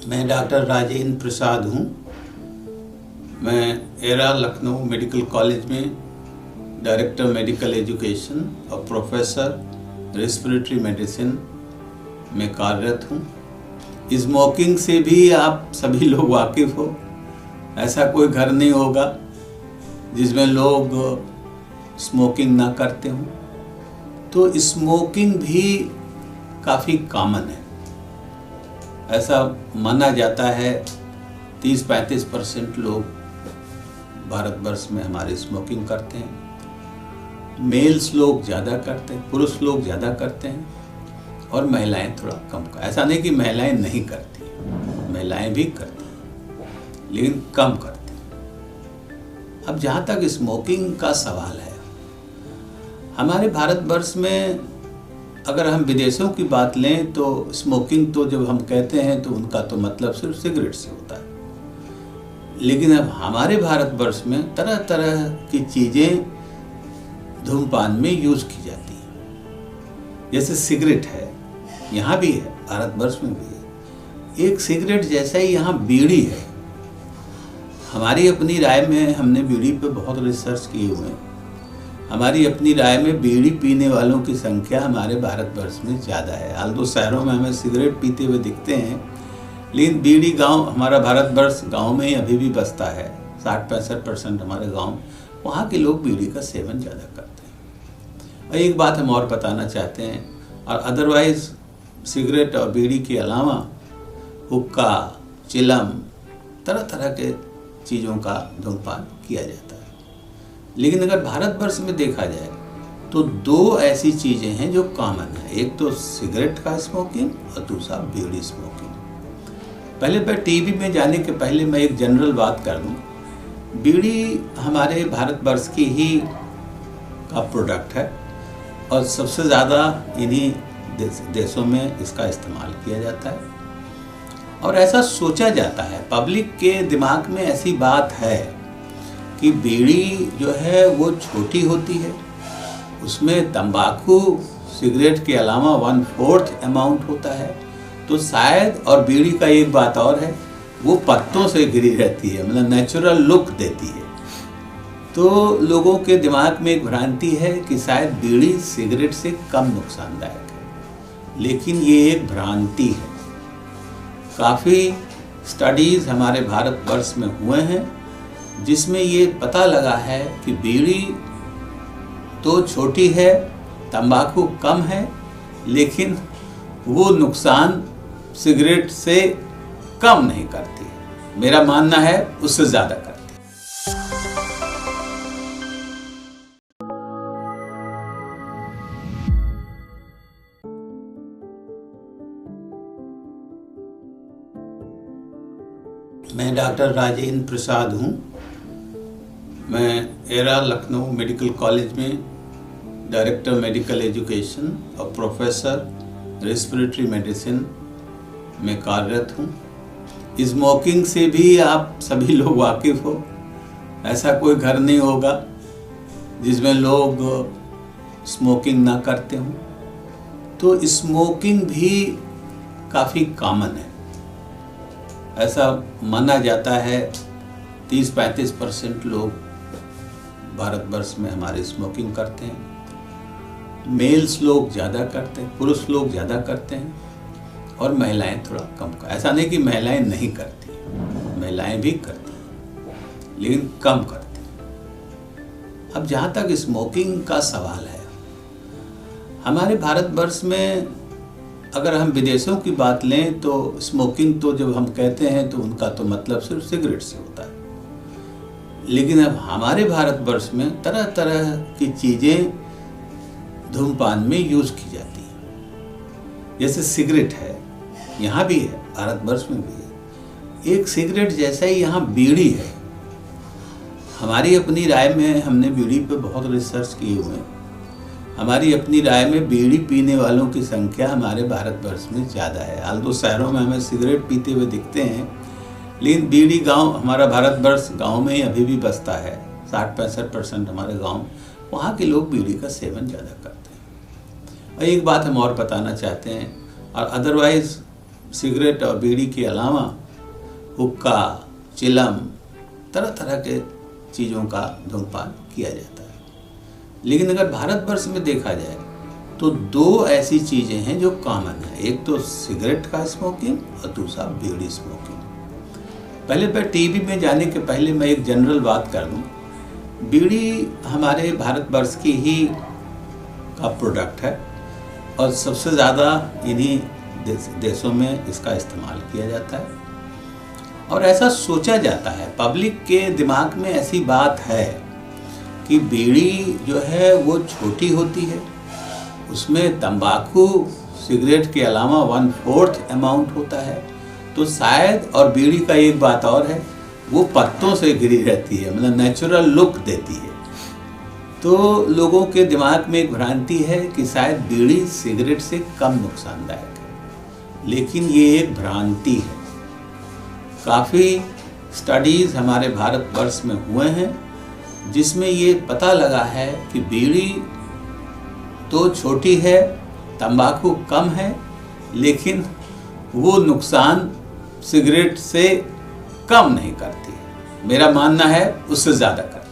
मैं डॉक्टर राजेंद्र प्रसाद हूँ। मैं एरा लखनऊ मेडिकल कॉलेज में डायरेक्टर मेडिकल एजुकेशन और प्रोफेसर रेस्पिरेटरी मेडिसिन में कार्यरत हूँ। स्मोकिंग से भी आप सभी लोग वाकिफ़ हो। ऐसा कोई घर नहीं होगा जिसमें लोग स्मोकिंग ना करते हों। तो स्मोकिंग भी काफ़ी कॉमन है। ऐसा माना जाता है 30-35% लोग भारतवर्ष में हमारे स्मोकिंग करते हैं। मेल्स लोग ज़्यादा करते हैं, पुरुष लोग ज़्यादा करते हैं और महिलाएं थोड़ा कम कर। ऐसा नहीं कि महिलाएं नहीं करती, महिलाएं भी करती हैं लेकिन कम करती हैं। अब जहाँ तक स्मोकिंग का सवाल है, हमारे भारतवर्ष में अगर हम विदेशों की बात लें तो स्मोकिंग तो जब हम कहते हैं तो उनका तो मतलब सिर्फ सिगरेट से होता है। लेकिन अब हमारे भारतवर्ष में तरह तरह की चीज़ें धूम्रपान में यूज़ की जाती हैं। जैसे सिगरेट है, यहाँ भी है, भारतवर्ष में भी है। एक सिगरेट जैसा ही यहाँ बीड़ी है। हमारी अपनी राय में हमने बीड़ी पे बहुत रिसर्च किए हुए हैं। हमारी अपनी राय में बीड़ी पीने वालों की संख्या हमारे भारतवर्ष में ज़्यादा है। हालांकि शहरों में हमें सिगरेट पीते हुए दिखते हैं, लेकिन बीड़ी गांव, हमारा भारतवर्ष गांव में ही अभी भी बसता है। 60-65% हमारे गांव, वहाँ के लोग बीड़ी का सेवन ज़्यादा करते हैं। और एक बात हम और बताना चाहते हैं, और अदरवाइज़ सिगरेट और बीड़ी के अलावा हुक्का, चिलम, तरह तरह के चीज़ों का धूम्रपान किया जाता है। लेकिन अगर भारतवर्ष में देखा जाए तो दो ऐसी चीज़ें हैं जो कॉमन है। एक तो सिगरेट का स्मोकिंग और दूसरा बीड़ी स्मोकिंग। पहले टीबी में जाने के पहले मैं एक जनरल बात कर दूं। बीड़ी हमारे भारतवर्ष की ही का प्रोडक्ट है और सबसे ज़्यादा इन्हीं देशों में इसका इस्तेमाल किया जाता है। और ऐसा सोचा जाता है, पब्लिक के दिमाग में ऐसी बात है कि बीड़ी जो है वो छोटी होती है, उसमें तंबाकू सिगरेट के अलावा 1/4 अमाउंट होता है, तो शायद, और बीड़ी का एक बात और है, वो पत्तों से घिरी रहती है, मतलब नेचुरल लुक देती है। तो लोगों के दिमाग में एक भ्रांति है कि शायद बीड़ी सिगरेट से कम नुकसानदायक है, लेकिन ये एक भ्रांति है। काफ़ी स्टडीज़ हमारे भारतवर्ष में हुए हैं जिसमें ये पता लगा है कि बीड़ी तो छोटी है, तंबाकू कम है, लेकिन वो नुकसान सिगरेट से कम नहीं करती। मेरा मानना है उससे ज़्यादा करती। मैं डॉक्टर राजेंद्र प्रसाद हूँ। मैं एरा लखनऊ मेडिकल कॉलेज में डायरेक्टर मेडिकल एजुकेशन और प्रोफेसर रेस्पिरेटरी मेडिसिन में कार्यरत हूँ। स्मोकिंग से भी आप सभी लोग वाकिफ़ हो। ऐसा कोई घर नहीं होगा जिसमें लोग स्मोकिंग ना करते हों। तो स्मोकिंग भी काफ़ी कॉमन है। ऐसा माना जाता है 30-35% लोग भारतवर्ष में हमारे स्मोकिंग करते हैं। मेल्स लोग ज़्यादा करते हैं, पुरुष लोग ज़्यादा करते हैं और महिलाएं थोड़ा कम कर। ऐसा नहीं कि महिलाएं नहीं करती, महिलाएं भी करती हैं लेकिन कम करती हैं। अब जहाँ तक स्मोकिंग का सवाल है, हमारे भारतवर्ष में अगर हम विदेशों की बात लें तो स्मोकिंग तो जब हम कहते हैं तो उनका तो मतलब सिर्फ सिगरेट से होता है। लेकिन अब हमारे भारतवर्ष में तरह तरह की चीज़ें धूम्रपान में यूज़ की जाती हैं। जैसे सिगरेट है, यहाँ भी है, भारतवर्ष में भी है। एक सिगरेट जैसा ही यहाँ बीड़ी है। हमारी अपनी राय में हमने बीड़ी पे बहुत रिसर्च किए हुए हैं। हमारी अपनी राय में बीड़ी पीने वालों की संख्या हमारे भारतवर्ष में ज़्यादा है। हालांकि शहरों में हमें सिगरेट पीते हुए दिखते हैं, लेकिन बीड़ी गांव, हमारा भारतवर्ष गांव में ही अभी भी बसता है। 60-65% हमारे गांव, वहाँ के लोग बीड़ी का सेवन ज़्यादा करते हैं। और एक बात हम और बताना चाहते हैं, और अदरवाइज़ सिगरेट और बीड़ी के अलावा हुक्का, चिलम, तरह तरह के चीज़ों का धूम्रपान किया जाता है। लेकिन अगर भारतवर्ष में देखा जाए तो दो ऐसी चीज़ें हैं जो कॉमन है। एक तो सिगरेट का स्मोकिंग और दूसरा बीड़ी स्मोकिंग। पहले पर टीबी में जाने के पहले मैं एक जनरल बात कर दूं। बीड़ी हमारे भारतवर्ष की ही का प्रोडक्ट है और सबसे ज़्यादा इन्हीं देशों में इसका इस्तेमाल किया जाता है और ऐसा सोचा जाता है, पब्लिक के दिमाग में ऐसी बात है कि बीड़ी जो है वो छोटी होती है, उसमें तंबाकू सिगरेट के अलावा 1/4 अमाउंट होता है, तो शायद, और बीड़ी का एक बात और है, वो पत्तों से घिरी रहती है, मतलब नेचुरल लुक देती है। तो लोगों के दिमाग में एक भ्रांति है कि शायद बीड़ी सिगरेट से कम नुकसानदायक है, लेकिन ये एक भ्रांति है। काफ़ी स्टडीज़ हमारे भारतवर्ष में हुए हैं जिसमें ये पता लगा है कि बीड़ी तो छोटी है, तंबाकू कम है, लेकिन वो नुकसान सिगरेट से कम नहीं करती। मेरा मानना है उससे ज़्यादा करती है।